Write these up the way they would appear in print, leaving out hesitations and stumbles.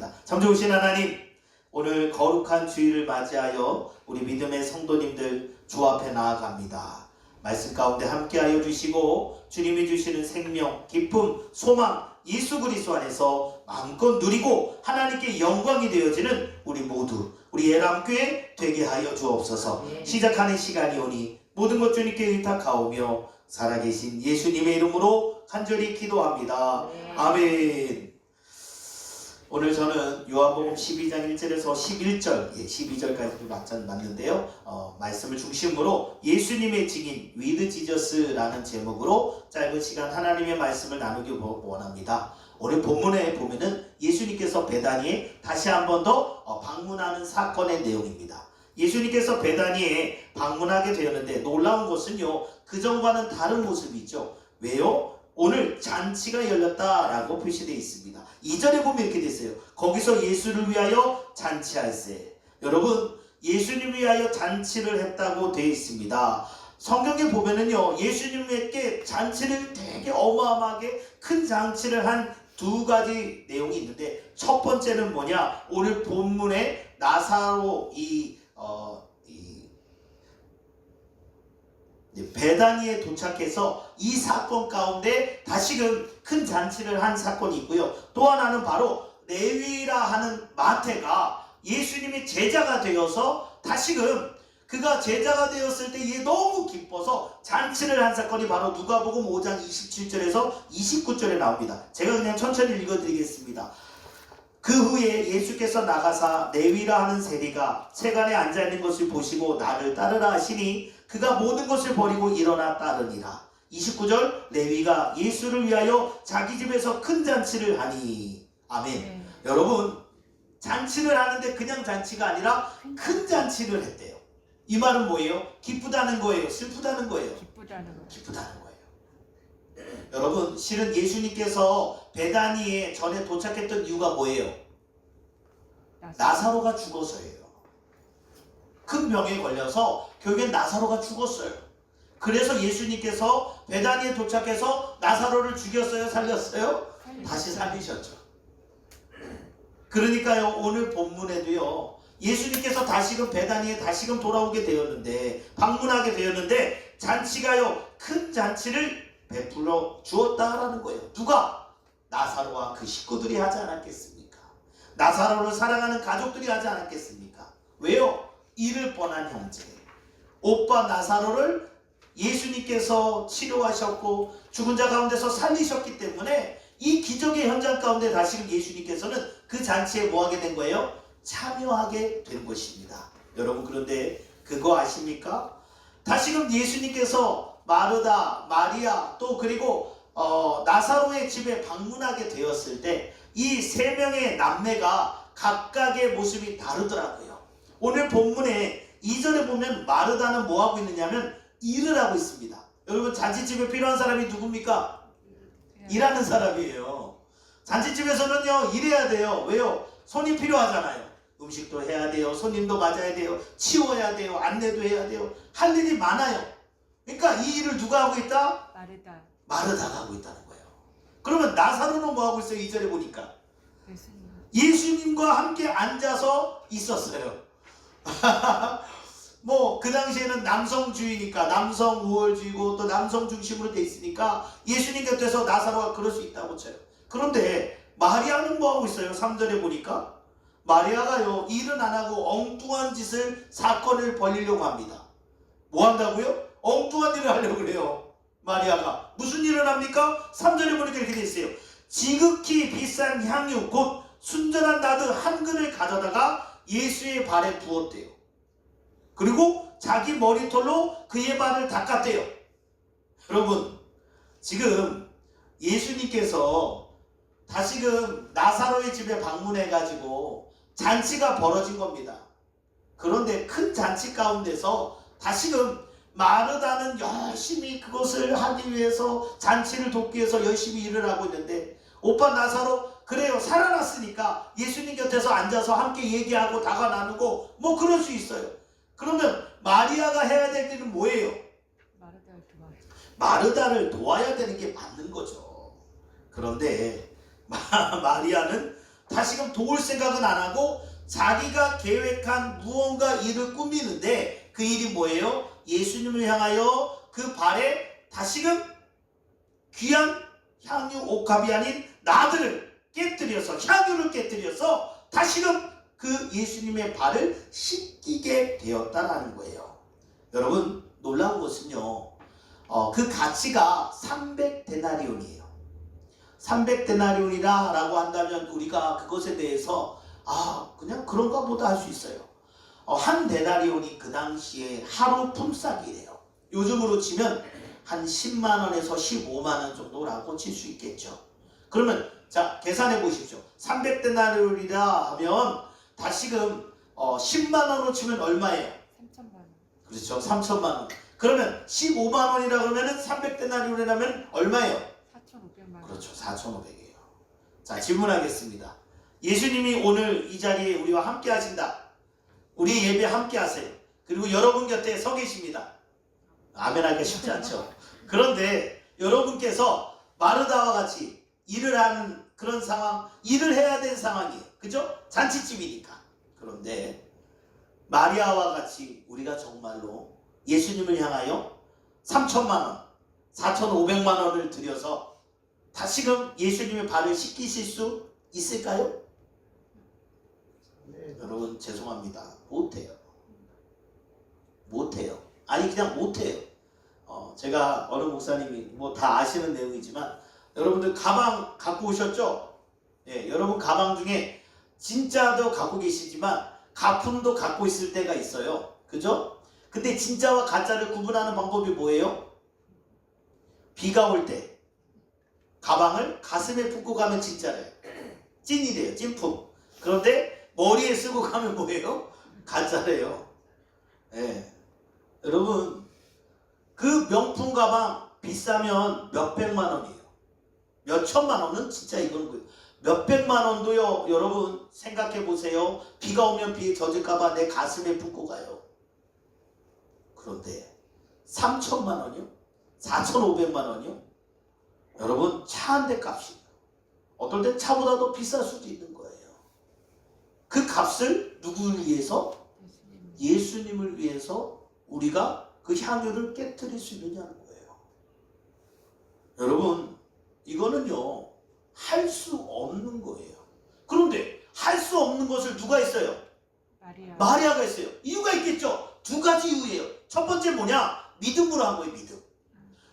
기도하겠습니다. 참 좋으신 하나님, 오늘 거룩한 주일을 맞이하여 우리 믿음의 성도님들 주 앞에 나아갑니다. 말씀 가운데 함께하여 주시고 주님이 주시는 생명, 기쁨, 소망, 예수 그리스도 안에서 마음껏 누리고 하나님께 영광이 되어지는 우리 모두, 우리 예람교회 되게 하여 주옵소서. 시작하는 시간이 오니 모든 것 주님께 의탁하오며 살아계신 예수님의 이름으로 간절히 기도합니다. 아멘. 오늘 저는 요한복음 12장 1절에서 11절, 12절까지 맞는데요. 말씀을 중심으로 예수님의 증인 위드 지저스라는 제목으로 짧은 시간 하나님의 말씀을 나누기 원합니다. 오늘 본문에 보면은 예수님께서 베다니에 다시 한 번 더 방문하는 사건의 내용입니다. 예수님께서 베다니에 방문하게 되었는데 놀라운 것은요, 그전과는 다른 모습이죠. 왜요? 오늘 잔치가 열렸다라고 표시되어 있습니다. 2절에 보면 이렇게 되어 있어요. 거기서 예수를 위하여 잔치할세. 여러분, 예수님을 위하여 잔치를 했다고 되어 있습니다. 성경에 보면은요, 예수님께 잔치를 되게 어마어마하게 큰 잔치를 한 두 가지 내용이 있는데, 첫 번째는 뭐냐? 오늘 본문에 나사로 베다니에 도착해서 이 사건 가운데 다시금 큰 잔치를 한 사건이 있고요. 또 하나는 바로 레위라 하는 마태가 예수님의 제자가 되어서 다시금 그가 제자가 되었을 때 이게 너무 기뻐서 잔치를 한 사건이 바로 누가복음 5장 27절에서 29절에 나옵니다. 제가 그냥 천천히 읽어드리겠습니다. 그 후에 예수께서 나가사 레위라 하는 세리가 세간에 앉아있는 것을 보시고 나를 따르라 하시니 그가 모든 것을 버리고 일어나 따르니라. 29절, 레위가 예수를 위하여 자기 집에서 큰 잔치를 하니. 아멘. 여러분, 잔치를 하는데 그냥 잔치가 아니라 큰 잔치를 했대요. 이 말은 뭐예요? 기쁘다는 거예요? 슬프다는 거예요? 기쁘다는 거예요. 여러분, 실은 예수님께서 베다니에 전에 도착했던 이유가 뭐예요? 나사로가 죽어서예요. 큰 병에 걸려서 결국엔 나사로가 죽었어요. 그래서 예수님께서 베다니에 도착해서 나사로를 죽였어요? 살렸어요? 다시 살리셨죠. 그러니까요, 오늘 본문에도요, 예수님께서 다시금 베다니에 다시금 돌아오게 되었는데, 방문하게 되었는데, 잔치가요, 큰 잔치를 베풀어 주었다라는 거예요. 누가? 나사로와 그 식구들이 하지 않았겠습니까? 나사로를 사랑하는 가족들이 하지 않았겠습니까? 왜요? 잃을 뻔한 형제, 오빠 나사로를 예수님께서 치료하셨고 죽은 자 가운데서 살리셨기 때문에 이 기적의 현장 가운데 다시금 예수님께서는 그 잔치에 뭐 하게 된 거예요? 참여하게 된 것입니다. 여러분, 그런데 그거 아십니까? 다시금 예수님께서 마르다, 마리아, 또 그리고 나사로의 집에 방문하게 되었을 때 이 세 명의 남매가 각각의 모습이 다르더라고요. 오늘 본문에 2절에 보면 마르다는 뭐 하고 있느냐면 일을 하고 있습니다. 여러분, 잔치집에 필요한 사람이 누굽니까? 일하는 사람이에요. 잔치집에서는요, 일해야 돼요. 왜요? 손이 필요하잖아요. 음식도 해야 돼요. 손님도 맞아야 돼요. 치워야 돼요. 안내도 해야 돼요. 할 일이 많아요. 그러니까 이 일을 누가 하고 있다? 마르다가 하고 있다는 거예요. 그러면 나사로는 뭐 하고 있어요? 2절에 보니까 예수님과 함께 앉아서 있었어요. 뭐 그 당시에는 남성주의니까, 남성 우월주의고 또 남성 중심으로 돼 있으니까 예수님 곁에서 나사로가 그럴 수 있다고 쳐요. 그런데 마리아는 뭐 하고 있어요? 3절에 보니까 마리아가요, 일은 안 하고 엉뚱한 짓을, 사건을 벌이려고 합니다. 뭐 한다고요? 엉뚱한 일을 하려고 그래요. 마리아가 무슨 일을 합니까? 3절에 보니까 이렇게 돼 있어요. 지극히 비싼 향유 곧 순전한 나드 한 근을 가져다가 예수의 발에 부었대요. 그리고 자기 머리털로 그의 발을 닦았대요. 여러분, 지금 예수님께서 다시금 나사로의 집에 방문해가지고 잔치가 벌어진 겁니다. 그런데 큰 잔치 가운데서 다시금 마르다는 열심히 그것을 하기 위해서, 잔치를 돕기 위해서 열심히 일을 하고 있는데, 오빠 나사로 그래요, 살아났으니까 예수님 곁에서 앉아서 함께 얘기하고 다가 나누고 뭐 그럴 수 있어요. 그러면 마리아가 해야 될 일은 뭐예요? 마르다를 도와야 되는 게 맞는 거죠. 그런데 마리아는 다시금 도울 생각은 안 하고 자기가 계획한 무언가 일을 꾸미는데 그 일이 뭐예요? 예수님을 향하여 그 발에 다시금 귀한 향유 옥합이 아닌 나들을 깨뜨려서 향유를 깨뜨려서 다시금 그 예수님의 발을 씻기게 되었다라는 거예요. 여러분 놀라운 것은요. 그 가치가 300데나리온이에요. 300데나리온이라 라고 한다면 우리가 그것에 대해서 그냥 그런가 보다 할 수 있어요. 한 데나리온이 그 당시에 하루 품삯이래요. 요즘으로 치면 한 10만원에서 15만원 정도라고 칠 수 있겠죠. 그러면 자 계산해 보십시오. 300데나리온이라 하면 다시금 10만원으로 치면 얼마예요? 3천만 원. 그렇죠. 3천만원. 그러면 15만원이라 그러면 300데나리온이라면 얼마예요? 4,500만 원. 그렇죠. 4,500이에요. 자 질문하겠습니다. 예수님이 오늘 이 자리에 우리와 함께 하신다. 우리 예배 함께 하세요. 그리고 여러분 곁에 서 계십니다. 아멘 하기가 쉽지 않죠. 그런데 여러분께서 마르다와 같이 일을 하는 그런 상황, 일을 해야 되는 상황이에요. 그죠? 잔치집이니까. 그런데 마리아와 같이 우리가 정말로 예수님을 향하여 3천만 원, 4,500만 원을 들여서 다시금 예수님의 발을 씻기실 수 있을까요? 네. 여러분 죄송합니다. 못해요. 아니 그냥 못해요. 제가 어느 목사님이 뭐 다 아시는 내용이지만 여러분들 가방 갖고 오셨죠? 예, 여러분 가방 중에 진짜도 갖고 계시지만 가품도 갖고 있을 때가 있어요. 그죠? 근데 진짜와 가짜를 구분하는 방법이 뭐예요? 비가 올 때 가방을 가슴에 품고 가면 진짜래요. 찐이래요. 찐품. 그런데 머리에 쓰고 가면 뭐예요? 가짜래요. 예. 여러분 그 명품 가방 비싸면 몇백만 원이에요. 몇천만 원은 진짜 이건 거예요. 몇백만 원도요. 여러분 생각해 보세요. 비가 오면 비에 젖을까봐 내 가슴에 품고 가요. 그런데 3천만 원이요? 4,500만 원이요? 여러분 차 한 대 값이에요. 어떨 땐 차보다 더 비쌀 수도 있는 거예요. 그 값을 누구를 위해서? 예수님을 위해서 우리가 그 향유를 깨뜨릴 수 있느냐는 거예요. 여러분 이거는요 할 수 없는 거예요. 그런데 할 수 없는 것을 누가 했어요? 마리아가 했어요. 이유가 있겠죠. 두 가지 이유예요. 첫 번째 뭐냐? 믿음으로 한 거예요. 믿음.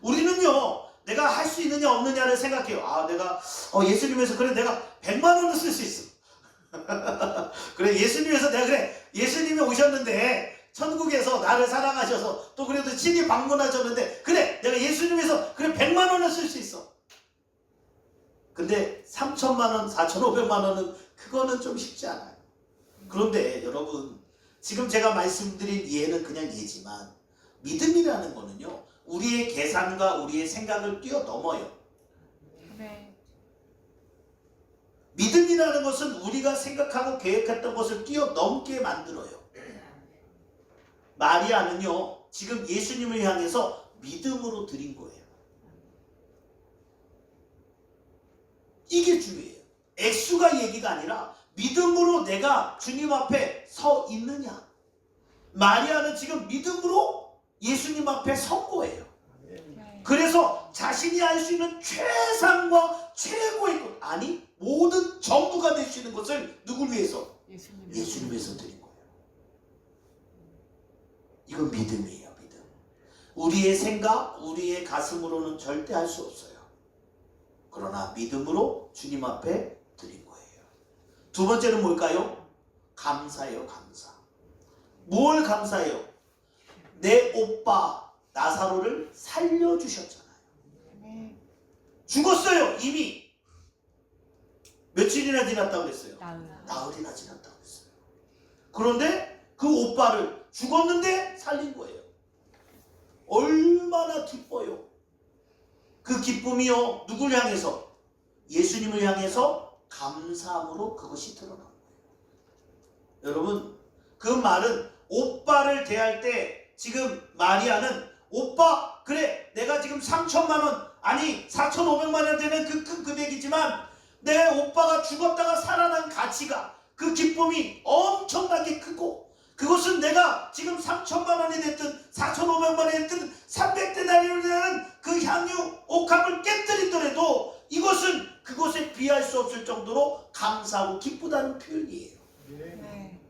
우리는요 내가 할 수 있느냐 없느냐를 생각해요. 내가 예수님에서 그래 내가 100만 원을 쓸 수 있어. 그래 예수님에서 내가 그래 예수님이 오셨는데 천국에서 나를 사랑하셔서 또 그래도 친히 방문하셨는데 그래 내가 예수님에서 그래 100만 원을 쓸 수 있어. 근데 3천만 원, 4,500만 원은 그거는 좀 쉽지 않아요. 그런데 여러분 지금 제가 말씀드린 예는 그냥 예지만 믿음이라는 거는요 우리의 계산과 우리의 생각을 뛰어넘어요. 네. 믿음이라는 것은 우리가 생각하고 계획했던 것을 뛰어넘게 만들어요. 마리아는요 지금 예수님을 향해서 믿음으로 드린 거예요. 이게 중요해요. 액수가 얘기가 아니라 믿음으로 내가 주님 앞에 서 있느냐. 마리아는 지금 믿음으로 예수님 앞에 선 거예요. 그래서 자신이 할 수 있는 최상과 최고의 것, 아니 모든 전부가 될 수 있는 것을 누굴 위해서? 예수님 위해서 드린 거예요. 이건 믿음이에요. 믿음. 우리의 생각, 우리의 가슴으로는 절대 할 수 없어요. 그러나 믿음으로 주님 앞에 드린 거예요. 두 번째는 뭘까요? 감사예요. 감사. 뭘 감사해요? 내 오빠 나사로를 살려주셨잖아요. 죽었어요. 이미 며칠이나 지났다고 그랬어요? 나흘이나 지났다고 그랬어요. 그런데 그 오빠를 죽었는데 살린 거예요. 얼마나 기뻐요. 그 기쁨이요 누굴 향해서? 예수님을 향해서 감사함으로 그것이 드러난 거예요. 여러분 그 말은 오빠를 대할 때 지금 마리아는 오빠 그래 내가 지금 3천만 원 아니 4,500만 원 되는 그 큰 금액이지만 내 오빠가 죽었다가 살아난 가치가, 그 기쁨이 엄청나게 크고, 그것은 내가 지금 3천만 원이 됐든 4,500만 원이 됐든 300데나리온이라는 그 향유 옥합을 깨뜨리더라도 이것은 그것에 비할 수 없을 정도로 감사하고 기쁘다는 표현이에요. 네.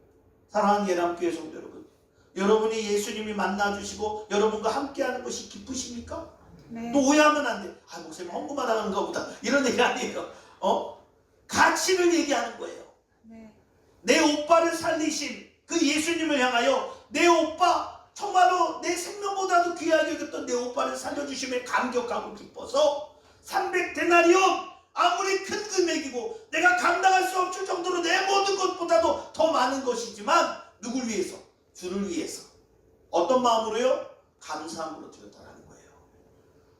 사랑하는 예람교회 성도 여러분, 여러분이 예수님이 만나주시고 여러분과 함께하는 것이 기쁘십니까? 네. 또 오해하면 안 돼. 아, 목사님 헌금하다 하는 것보다, 이런 얘기 아니에요. 가치를 얘기하는 거예요. 네. 내 오빠를 살리신 그 예수님을 향하여, 내 오빠, 정말로 내 생명보다도 귀하게 여겼던 내 오빠를 살려주심에 감격하고 기뻐서 300데나리온, 아무리 큰 금액이고 내가 감당할 수 없을 정도로 내 모든 것보다도 더 많은 것이지만 누굴 위해서? 주를 위해서. 어떤 마음으로요? 감사함으로 드렸다라는 거예요.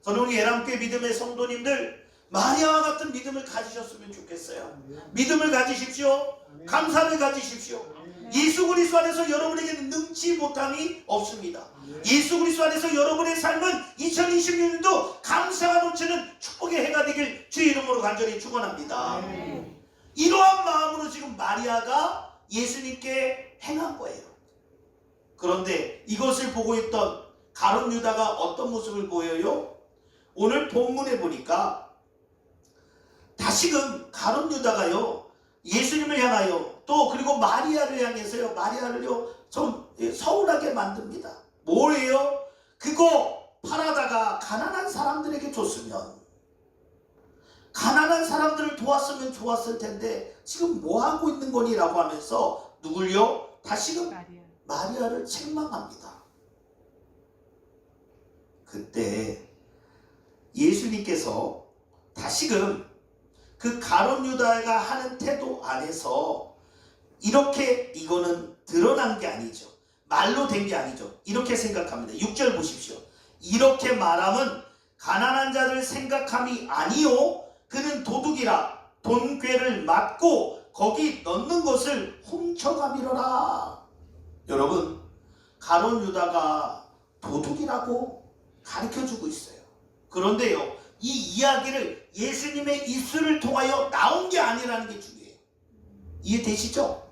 저는 우리 예람교회 믿음의 성도님들, 마리아와 같은 믿음을 가지셨으면 좋겠어요. 믿음을 가지십시오. 감사를 가지십시오. 예수 그리스도 안에서 여러분에게는 능치 못함이 없습니다. 예수 그리스도 안에서 여러분의 삶은 2026년도 감사가 넘치는 축복의 해가 되길 주의 이름으로 간절히 축원합니다. 이러한 마음으로 지금 마리아가 예수님께 행한 거예요. 그런데 이것을 보고 있던 가룟 유다가 어떤 모습을 보여요? 오늘 본문에 보니까 다시금 가룟 유다가요, 예수님을 향하여, 또 그리고 마리아를 향해서요, 마리아를요 좀 서운하게 만듭니다. 뭐예요? 그거 팔아다가 가난한 사람들에게 줬으면, 가난한 사람들을 도왔으면 좋았을 텐데 지금 뭐 하고 있는 거니? 라고 하면서 누굴요? 다시금 마리아를 책망합니다. 그때 예수님께서 다시금 그 가룟 유다가 하는 태도 안에서 이렇게, 이거는 드러난 게 아니죠, 말로 된 게 아니죠, 이렇게 생각합니다. 6절 보십시오. 이렇게 말함은 가난한 자를 생각함이 아니요 그는 도둑이라 돈괴를 맞고 거기 넣는 것을 훔쳐가미러라. 여러분, 가룟 유다가 도둑이라고 가르쳐주고 있어요. 그런데요, 이 이야기를 예수님의 입술을 통하여 나온 게 아니라는 게 중요해요. 이해되시죠?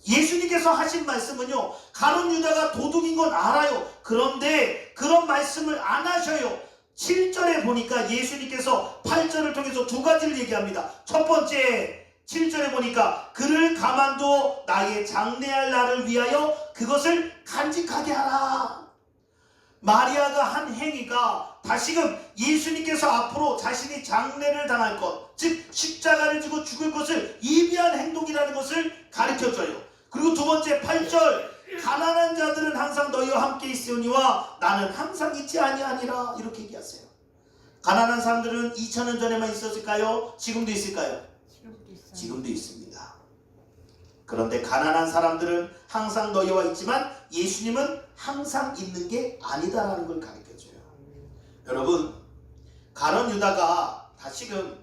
예수님께서 하신 말씀은요, 가룟 유다가 도둑인 건 알아요. 그런데 그런 말씀을 안 하셔요. 7절에 보니까 예수님께서 8절을 통해서 두 가지를 얘기합니다. 첫 번째, 7절에 보니까 그를 가만두어 나의 장래할 날을 위하여 그것을 간직하게 하라. 마리아가 한 행위가 다시금 예수님께서 앞으로 자신이 장례를 당할 것, 즉 십자가를 지고 죽을 것을 예비한 행동이라는 것을 가르쳐줘요. 그리고 두 번째 8절, 가난한 자들은 항상 너희와 함께 있으니와 나는 항상 있지 아니하니라, 이렇게 얘기하세요. 가난한 사람들은 2000년 전에만 있었을까요? 지금도 있을까요? 지금도 있어요. 지금도 있습니다. 그런데 가난한 사람들은 항상 너희와 있지만 예수님은 항상 있는 게 아니다라는 걸 가르쳐줘요. 여러분, 가룟 유다가 다시금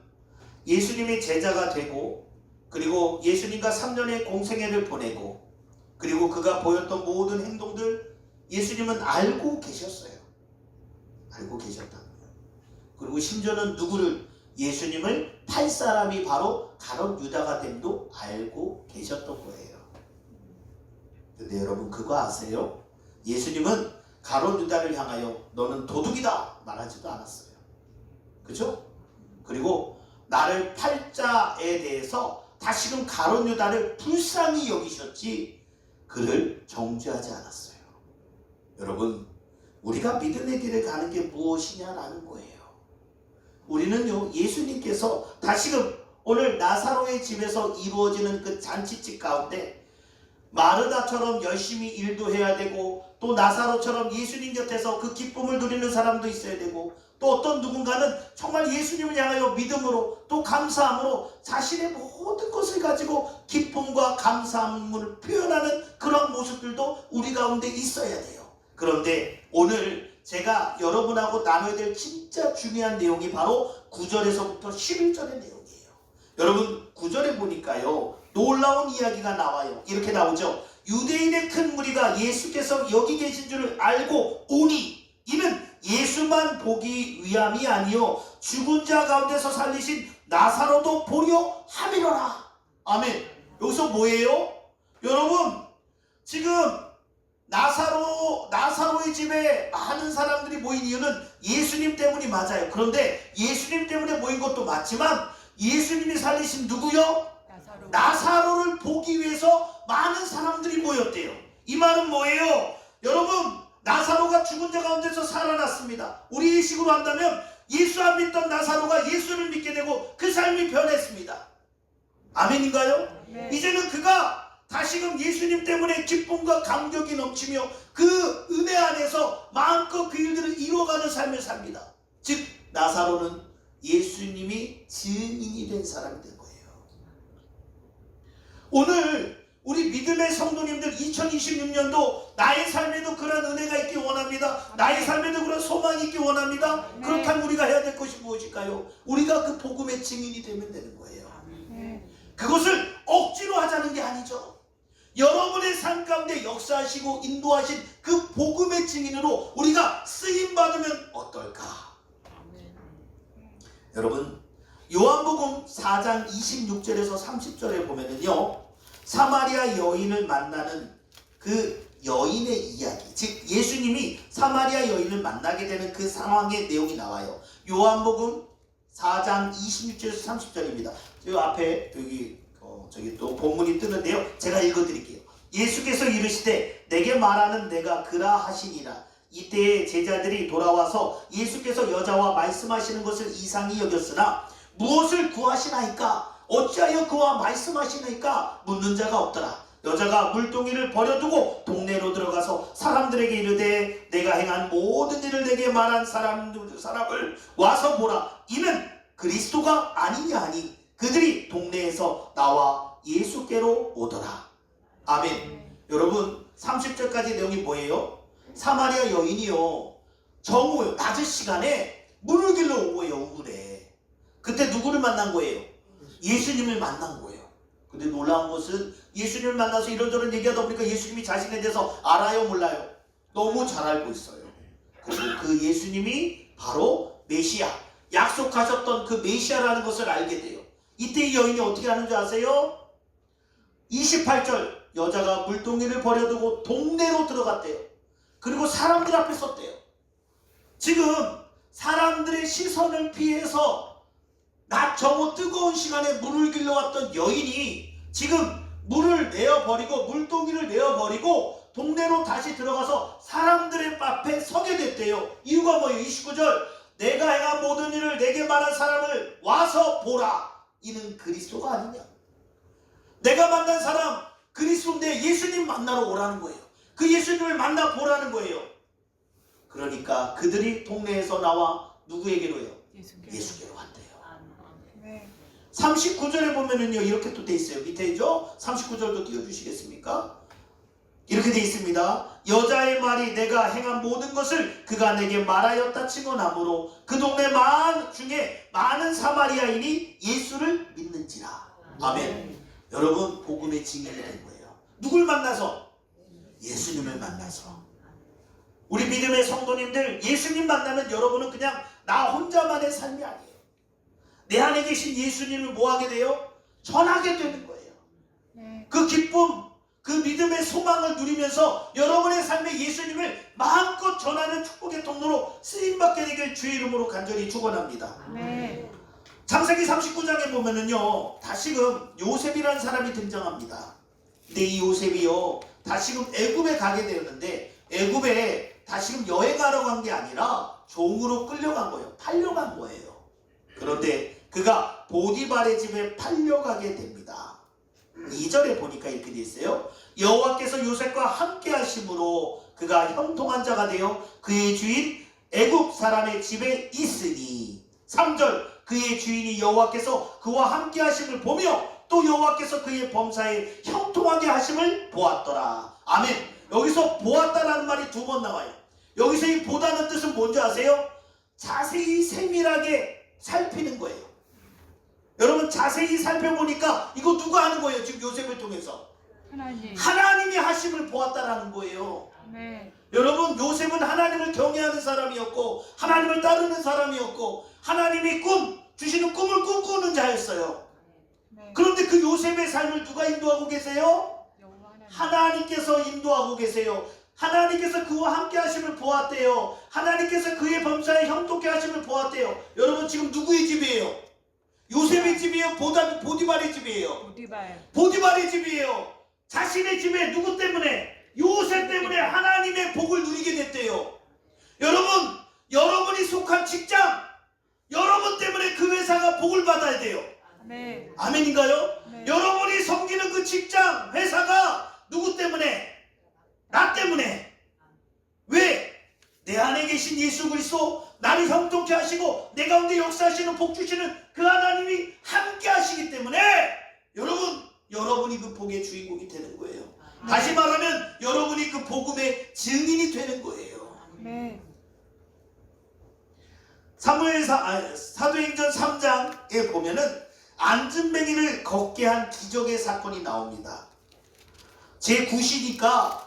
예수님의 제자가 되고, 그리고 예수님과 3년의 공생애를 보내고, 그리고 그가 보였던 모든 행동들 예수님은 알고 계셨어요. 알고 계셨다는 거예요. 그리고 심지어는 누구를, 예수님을 팔 사람이 바로 가룟 유다가 됨도 알고 계셨던 거예요. 근데 여러분, 그거 아세요? 예수님은 가룟 유다를 향하여 너는 도둑이다 말하지도 않았어요. 그죠? 그리고 나를 팔 자에 대해서 다시금 가룟 유다를 불쌍히 여기셨지 그를 정죄하지 않았어요. 여러분, 우리가 믿음의 길을 가는 게 무엇이냐라는 거예요. 우리는요, 예수님께서 다시금 오늘 나사로의 집에서 이루어지는 그 잔치집 가운데 마르다처럼 열심히 일도 해야 되고, 또 나사로처럼 예수님 곁에서 그 기쁨을 누리는 사람도 있어야 되고, 또 어떤 누군가는 정말 예수님을 향하여 믿음으로 또 감사함으로 자신의 모든 것을 가지고 기쁨과 감사함을 표현하는 그런 모습들도 우리 가운데 있어야 돼요. 그런데 오늘 제가 여러분하고 나눠야 될 진짜 중요한 내용이 바로 9절에서부터 11절의 내용이에요. 여러분, 9절에 보니까요, 놀라운 이야기가 나와요. 이렇게 나오죠. 유대인의 큰 무리가 예수께서 여기 계신 줄을 알고 오니, 이는 예수만 보기 위함이 아니요 죽은 자 가운데서 살리신 나사로도 보려 함이로라. 아멘. 여기서 뭐예요? 여러분, 지금 나사로의 집에 많은 사람들이 모인 이유는 예수님 때문이 맞아요. 그런데 예수님 때문에 모인 것도 맞지만 예수님이 살리신 누구요? 나사로를 보기 위해서 많은 사람들이 모였대요. 이 말은 뭐예요? 여러분, 나사로가 죽은 자 가운데서 살아났습니다. 우리 식으로 한다면 예수 안 믿던 나사로가 예수를 믿게 되고 그 삶이 변했습니다. 아멘인가요? 네. 이제는 그가 다시금 예수님 때문에 기쁨과 감격이 넘치며 그 은혜 안에서 마음껏 그 일들을 이루어가는 삶을 삽니다. 즉 나사로는 예수님이 증인이 된 사람이 된 거예요. 오늘 우리 믿음의 성도님들 2026년도 나의 삶에도 그런 은혜가 있기 원합니다. 나의 삶에도 그런 소망이 있기 원합니다. 네. 그렇다면 우리가 해야 될 것이 무엇일까요? 우리가 그 복음의 증인이 되면 되는 거예요. 네. 그것을 억지로 하자는 게 아니죠. 여러분의 삶 가운데 역사하시고 인도하신 그 복음의 증인으로 우리가 쓰임받으면 어떨까? 여러분, 요한복음 4장 26절에서 30절에 보면은요, 사마리아 여인을 만나는 그 여인의 이야기, 즉 예수님이 사마리아 여인을 만나게 되는 그 상황의 내용이 나와요. 요한복음 4장 26절에서 30절입니다. 저 앞에 저기 또 본문이 뜨는데요. 제가 읽어드릴게요. 예수께서 이르시되 내게 말하는 내가 그라 하시니라. 이때에 제자들이 돌아와서 예수께서 여자와 말씀하시는 것을 이상히 여겼으나 무엇을 구하시나이까? 어찌하여 그와 말씀하시나이까? 묻는 자가 없더라. 여자가 물동이를 버려두고 동네로 들어가서 사람들에게 이르되 내가 행한 모든 일을 내게 말한 사람을 와서 보라. 이는 그리스도가 아니냐 하니 그들이 동네에서 나와 예수께로 오더라. 아멘. 여러분, 30절까지 내용이 뭐예요? 사마리아 여인이요, 정오 낮은 시간에 물을 길러 온 거예요. 우물에. 그때 누구를 만난 거예요? 예수님을 만난 거예요. 근데 놀라운 것은 예수님을 만나서 이런저런 얘기하다 보니까 예수님이 자신에 대해서 알아요, 몰라요? 너무 잘 알고 있어요. 그리고 그 예수님이 바로 메시아, 약속하셨던 그 메시아라는 것을 알게 돼요. 이때 이 여인이 어떻게 하는 줄 아세요? 28절, 여자가 물동이를 버려두고 동네로 들어갔대요. 그리고 사람들 앞에 섰대요. 지금 사람들의 시선을 피해서 낮 정오 뜨거운 시간에 물을 길러왔던 여인이 지금 물을 내어버리고 물동이를 내어버리고 동네로 다시 들어가서 사람들의 앞에 서게 됐대요. 이유가 뭐예요? 29절, 내가 행한 모든 일을 내게 말한 사람을 와서 보라. 이는 그리스도가 아니냐? 내가 만난 사람 그리스도인데 예수님 만나러 오라는 거예요. 그 예수님을 만나 보라는 거예요. 그러니까 그들이 동네에서 나와 누구에게로요? 예수께로 왔대요. 네. 39절에 보면은요, 이렇게 또 돼 있어요. 밑에죠? 39절도 띄워주시겠습니까? 이렇게 돼 있습니다. 여자의 말이 내가 행한 모든 것을 그가 내게 말하였다 증언하므로 그 동네 중에 많은 사마리아인이 예수를 믿는지라. 아멘. 여러분, 복음의 증인이 된 거예요. 누굴 만나서? 예수님을 만나서. 우리 믿음의 성도님들, 예수님 만나면 여러분은 그냥 나 혼자만의 삶이 아니에요. 내 안에 계신 예수님을 뭐하게 돼요? 전하게 되는 거예요. 네. 그 기쁨, 그 믿음의 소망을 누리면서 여러분의 삶에 예수님을 마음껏 전하는 축복의 통로로 쓰임받게 되길 주의 이름으로 간절히 축원합니다. 네. 창세기 39장에 보면은요, 다시금 요셉이라는 사람이 등장합니다. 근데 이 요셉이요, 다시금 애굽에 가게 되었는데 애굽에 다시금 여행하러 간 게 아니라 종으로 끌려간 거예요. 팔려간 거예요. 그런데 그가 보디발의 집에 팔려가게 됩니다. 2절에 보니까 이렇게 돼 있어요. 여호와께서 요셉과 함께 하심으로 그가 형통한 자가 되어 그의 주인 애굽 사람의 집에 있으니. 3절, 그의 주인이 여호와께서 그와 함께 하심을 보며 또 여호와께서 그의 범사에 형통하게 하심을 보았더라. 아멘. 여기서 보았다라는 말이 두 번 나와요. 여기서 이 보다는 뜻은 뭔지 아세요? 자세히 세밀하게 살피는 거예요. 여러분, 자세히 살펴보니까 이거 누가 하는 거예요? 지금 요셉을 통해서 하나님이 하심을 보았다라는 거예요. 네. 여러분, 요셉은 하나님을 경외하는 사람이었고 하나님을 따르는 사람이었고 하나님의 꿈, 주시는 꿈을 꿈꾸는 자였어요. 네. 그런데 그 요셉의 삶을 누가 인도하고 계세요? 여호와 하나님. 하나님께서 인도하고 계세요. 하나님께서 그와 함께 하심을 보았대요. 하나님께서 그의 범사에 형통케 하심을 보았대요. 여러분 지금 누구의 집이에요? 요셉의 집이에요? 보디발의 집이에요? 보디발. 보디발의 집이에요. 자신의 집에 누구 때문에? 요셉 때문에 하나님의 복을 누리게 됐대요. 여러분, 여러분이 속한 직장, 여러분 때문에 그 회사가 복을 받아야 돼요. 네. 아멘인가요? 네. 여러분이 섬기는 그 직장, 회사가 누구 때문에? 나 때문에. 왜? 내 안에 계신 예수 그리스도 나를 형통케 하시고 내 가운데 역사하시는 복 주시는 그 하나님이 함께 하시기 때문에 여러분이 그 복의 주인공이 되는 거예요. 네. 다시 말하면 여러분이 그 복음의 증인이 되는 거예요. 네. 사도행전 3장에 보면은 안진뱅이를 걷게 한 기적의 사건이 나옵니다. 제9시니까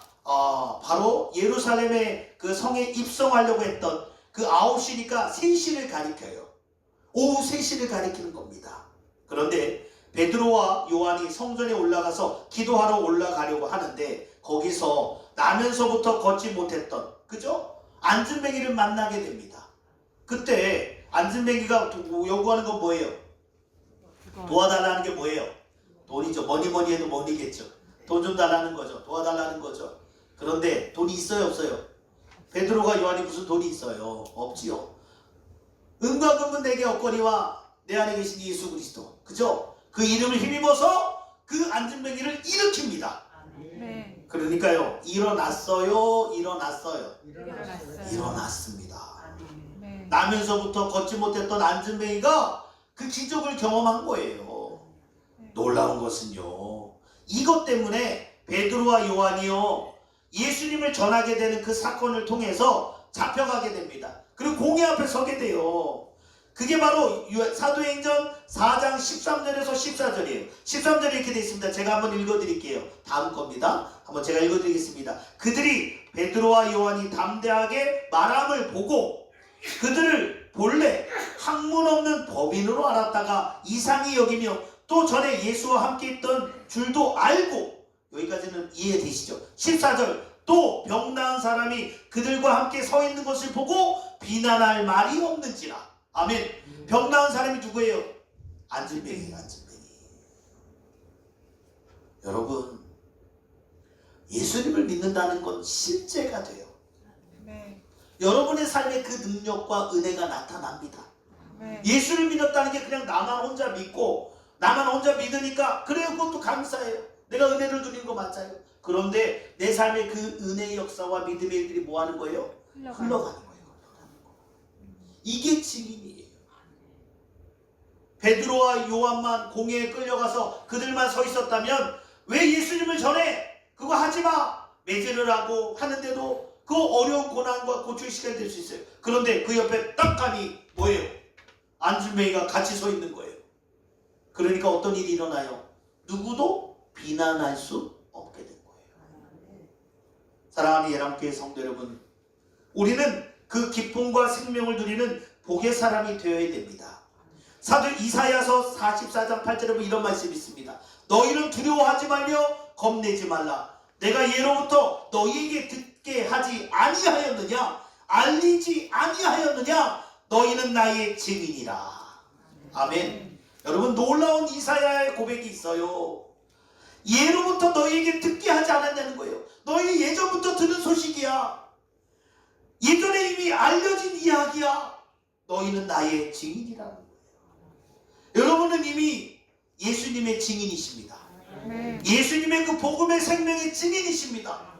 바로 예루살렘의 그 성에 입성하려고 했던 그 9시니까 3시를 가리켜요. 오후 3시를 가리키는 겁니다. 그런데 베드로와 요한이 성전에 올라가서 기도하러 올라가려고 하는데 거기서 나면서부터 걷지 못했던 그죠? 안진뱅이를 만나게 됩니다. 그때 안진뱅이가 요구하는 건 뭐예요? 도와달라는 게 뭐예요? 돈이죠. 뭐니 해도 머니겠죠. 돈 좀 달라는 거죠. 도와달라는 거죠. 그런데 돈이 있어요, 없어요? 베드로가 요한이 무슨 돈이 있어요? 없지요. 은과 금은 내게 없거니와 내 안에 계신 예수 그리스도. 그죠? 그 이름을 힘입어서 그 안진뱅이를 일으킵니다. 네. 그러니까요. 일어났어요. 일어났어요. 일어났습니다. 네. 나면서부터 걷지 못했던 안진뱅이가 그 기적을 경험한 거예요. 놀라운 것은요. 이것 때문에 베드로와 요한이요. 예수님을 전하게 되는 그 사건을 통해서 잡혀가게 됩니다. 그리고 공의 앞에 서게 돼요. 그게 바로 사도행전 4장 13절에서 14절이에요. 13절에 이렇게 되어 있습니다. 제가 한번 읽어드릴게요. 다음 겁니다. 한번 제가 읽어드리겠습니다. 그들이 베드로와 요한이 담대하게 말함을 보고 그들을 본래 학문 없는 법인으로 알았다가 이상히 여기며 또 전에 예수와 함께 있던 줄도 알고, 여기까지는 이해되시죠? 14절, 또 병 나은 사람이 그들과 함께 서 있는 것을 보고 비난할 말이 없는지라. 아멘. 병 나은 사람이 누구예요? 안진뱅이. 여러분, 예수님을 믿는다는 건 실제가 돼요. 네. 여러분의 삶에 그 능력과 은혜가 나타납니다. 네. 예수를 믿었다는 게 그냥 나만 혼자 믿고 나만 혼자 믿으니까 그래요, 그것도 감사해요. 내가 은혜를 누리는 거 맞아요. 그런데 내 삶의 그 은혜의 역사와 믿음의 일들이 뭐 하는 거예요? 흘러가는 거예요. 이게 증인이에요. 베드로와 요한만 공회에 끌려가서 그들만 서 있었다면 왜 예수님을 전해? 그거 하지마! 매질을 하고 하는데도 그 어려운 고난과 고초의 시간이 될 수 있어요. 그런데 그 옆에 딱 가니 뭐예요? 안진뱅이가 같이 서 있는 거예요. 그러니까 어떤 일이 일어나요? 누구도 비난할 수 없게 된 거예요. 사랑하는 예람교회 성도 여러분, 우리는 그 기쁨과 생명을 누리는 복의 사람이 되어야 됩니다. 사도 이사야서 44장 8절에 보면 이런 말씀이 있습니다. 너희는 두려워하지 말며 겁내지 말라. 내가 예로부터 너희에게 듣게 하지 아니하였느냐? 알리지 아니하였느냐? 너희는 나의 증인이라. 아멘. 여러분, 놀라운 이사야의 고백이 있어요. 예로부터 너희에게 듣게 하지 않았냐는 거예요. 너희 예전부터 들은 소식이야. 예전에 이미 알려진 이야기야. 너희는 나의 증인이라는 거예요. 여러분은 이미 예수님의 증인이십니다. 네. 예수님의 그 복음의 생명의 증인이십니다.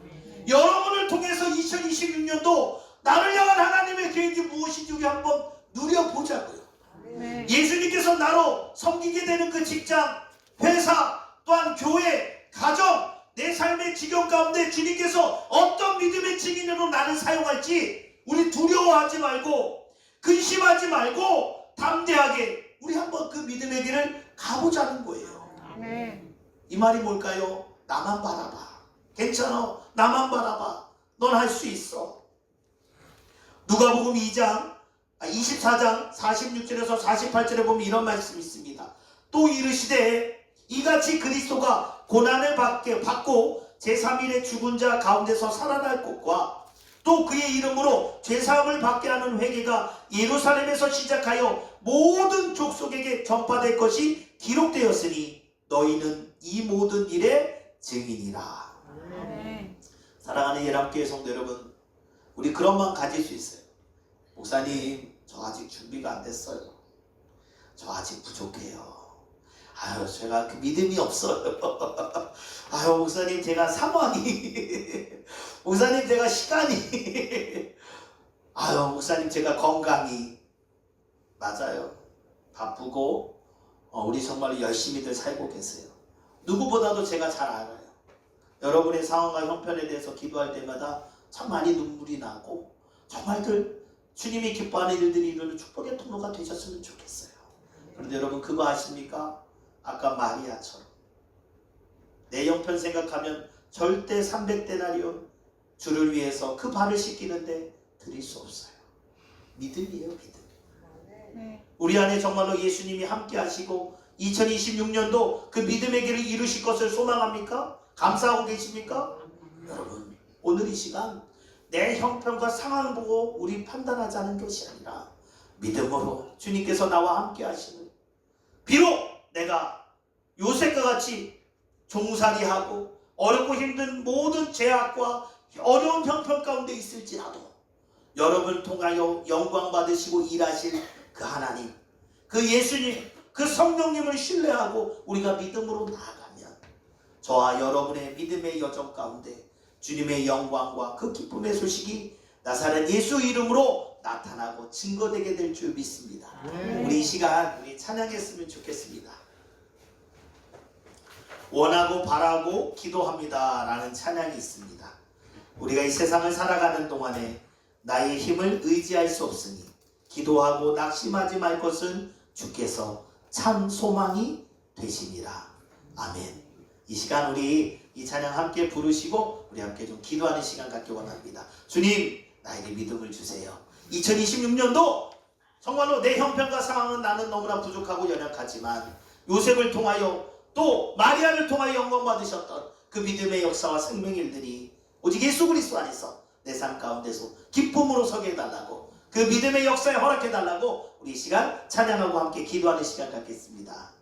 여러분을 통해서 2026년도 나를 향한 하나님의 계획이 무엇인지 우리 한번 누려보자고요. 네. 예수님께서 나로 섬기게 되는 그 직장, 회사, 또한 교회, 가정, 내 삶의 지경 가운데 주님께서 어떤 믿음의 증인으로 나를 사용할지 우리 두려워하지 말고 근심하지 말고 담대하게 우리 한번 그 믿음의 길을 가보자는 거예요. 네. 이 말이 뭘까요? 나만 바라봐. 괜찮아. 나만 바라봐. 넌 할 수 있어. 누가복음 2장 24장 46절에서 48절에 보면 이런 말씀이 있습니다. 또 이르시되 이같이 그리스도가 고난을 받고 제3일에 죽은 자 가운데서 살아날 것과 또 그의 이름으로 죄사함을 받게 하는 회개가 예루살렘에서 시작하여 모든 족속에게 전파될 것이 기록되었으니 너희는 이 모든 일의 증인이라. 아멘. 사랑하는 예람교회 성도 여러분, 우리 그런 마음 가질 수 있어요. 목사님, 저 아직 준비가 안 됐어요. 저 아직 부족해요. 아유, 제가 그 믿음이 없어요. 아유, 목사님, 제가 상황이 목사님, 제가 시간이 아유, 목사님, 제가 건강이. 맞아요. 바쁘고 우리 정말 열심히들 살고 계세요. 누구보다도 제가 잘 알아요. 여러분의 상황과 형편에 대해서 기도할 때마다 참 많이 눈물이 나고 정말들 주님이 기뻐하는 일들이 이루는 축복의 통로가 되셨으면 좋겠어요. 그런데 여러분 그거 아십니까? 아까 마리아처럼 내 형편 생각하면 절대 300데나리온 주를 위해서 그 발을 씻기는데 드릴 수 없어요. 믿음이에요, 믿음. 네. 우리 안에 정말로 예수님이 함께 하시고 2026년도 그 믿음의 길을 이루실 것을 소망합니까? 감사하고 계십니까? 여러분, 오늘 이 시간 내 형편과 상황을 보고 우리 판단하자는 것이 아니라 믿음으로 주님께서 나와 함께 하시는, 비록 내가 요셉과 같이 종살이하고 어렵고 힘든 모든 제약과 어려운 형편 가운데 있을지라도 여러분을 통하여 영광 받으시고 일하실 그 하나님, 그 예수님, 그 성령님을 신뢰하고 우리가 믿음으로 나아가면 저와 여러분의 믿음의 여정 가운데 주님의 영광과 그 기쁨의 소식이 나사렛 예수 이름으로 나타나고 증거되게 될 줄 믿습니다. 우리 이 시간 우리 찬양했으면 좋겠습니다. 원하고 바라고 기도합니다 라는 찬양이 있습니다. 우리가 이 세상을 살아가는 동안에 나의 힘을 의지할 수 없으니 기도하고 낙심하지 말 것은 주께서 참 소망이 되심이라. 아멘. 이 시간 우리 이 찬양 함께 부르시고 우리 함께 좀 기도하는 시간 갖기 원합니다. 주님, 나에게 믿음을 주세요. 2026년도 정말로 내 형편과 상황은 나는 너무나 부족하고 연약하지만 요셉을 통하여 또 마리아를 통하여 영광 받으셨던 그 믿음의 역사와 생명의 일들이 오직 예수 그리스도 안에서 내 삶 가운데서 기쁨으로 서게 해달라고, 그 믿음의 역사에 허락해달라고 우리 이 시간 찬양하고 함께 기도하는 시간 갖겠습니다.